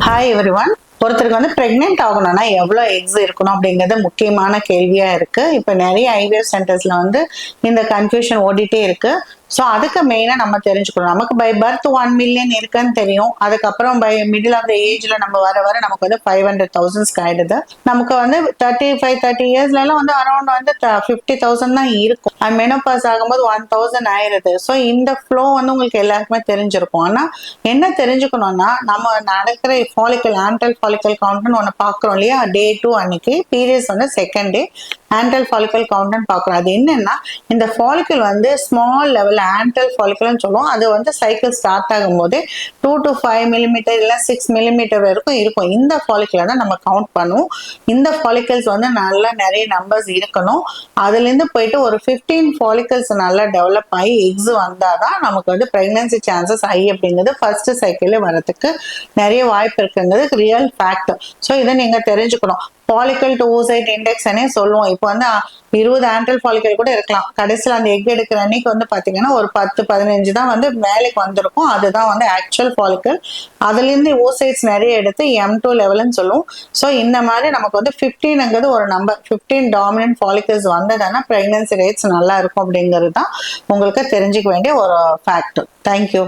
Hi everyone. ஒருத்தருக்கு வந்து pregnant ஆகணும்னா எவ்வளோ எக்ஸ் இருக்கணும் அப்படிங்கிறது முக்கியமான கேள்வியா இருக்கு. இப்போ நிறைய ஐவிஎஃப் சென்டர்ஸ்ல வந்து இந்த கன்ஃபியூஷன் ஓடிட்டே இருக்கு. ஸோ அதுக்கு மெயினாக நம்ம தெரிஞ்சுக்கணும். நமக்கு பை பர்த் 1 மில்லியன் இருக்குன்னு தெரியும். அதுக்கப்புறம் பை மிடில் ஆஃப் த ஏஜ்ல நம்ம வர வர நமக்கு வந்து 500,000 ஆயிடுது. நமக்கு வந்து 30 இயர்ஸ்லாம் வந்து அரௌண்ட் வந்து 50,000 தான் இருக்கும். அது மெனோபாஸ் ஆகும்போது 1,000 ஆயிருது. ஸோ இந்த ஃப்ளோ வந்து உங்களுக்கு எல்லாருக்குமே தெரிஞ்சிருக்கும். ஆனால் என்ன தெரிஞ்சுக்கணும்னா, நம்ம நடக்கிற ஃபாலிக்கல் ஆன்டல் ஃபாலிக்கல் கவுண்ட்னு ஒன்று பார்க்குறோம் இல்லையா? டே 2 அன்னைக்கு பீரியட்ஸ் வந்து செகண்ட் டே ஆன்டல் ஃபாலிக்கல் கவுண்ட்னு பார்க்குறோம். அது என்னன்னா, இந்த ஃபாலிக்கல் வந்து ஸ்மால் லெவல் ஆன்டல் ஃபாலிக்கல்னு சொல்லுவோம். அது வந்து சைக்கிள் ஸ்டார்ட் ஆகும் போது 2 to 5 மில்லிமீட்டர் இல்லை 6 மில்லிமீட்டர் வரைக்கும் இருக்கும். இந்த ஃபாலிக்கலை தான் நம்ம கவுண்ட் பண்ணுவோம். இந்த ஃபாலிக்கல்ஸ் வந்து நல்லா நிறைய நம்பர்ஸ் இருக்கணும். அதுலேருந்து போயிட்டு ஒரு 15 ஃபாலிக்கல்ஸ் நல்லா டெவலப் ஆகி எக்ஸ் வந்தாதான் நமக்கு வந்து பிரெக்னன்சி சான்சஸ் ஹை அப்படிங்கிறது ஃபர்ஸ்ட் சைக்கிள் வரதுக்கு நிறைய வாய்ப்பு இருக்குங்கிறது ரியல் ஃபேக்ட். ஸோ இதை நீங்க தெரிஞ்சுக்கணும். ஃபாலிக்கல் டு ஓசைட் இண்டெக்ஸ்னே சொல்லுவோம். இப்போ வந்து 20 ஆன்டல் ஃபாலிக்கல் கூட இருக்கலாம். கடைசியில் அந்த எக் எடுக்கிற அன்னைக்கு வந்து பார்த்தீங்கன்னா ஒரு 10-15 தான் வந்து மேலுக்கு வந்திருக்கும். அதுதான் வந்து ஆக்சுவல் ஃபாலிக்கல். அதுலேருந்து ஓசைட்ஸ் நிறைய எடுத்து M2 லெவல்னு சொல்லுவோம். ஸோ இந்த மாதிரி நமக்கு வந்து 15ங்கிறது ஒரு நம்பர். 15 டாமினன்ட் ஃபாலிக்கல்ஸ் வந்ததுன்னா பிரெக்னன்சி ரேட்ஸ் நல்லா இருக்கும் அப்படிங்கிறது தான் உங்களுக்கு தெரிஞ்சுக்க வேண்டிய ஒரு ஃபேக்ட். தேங்க்யூ.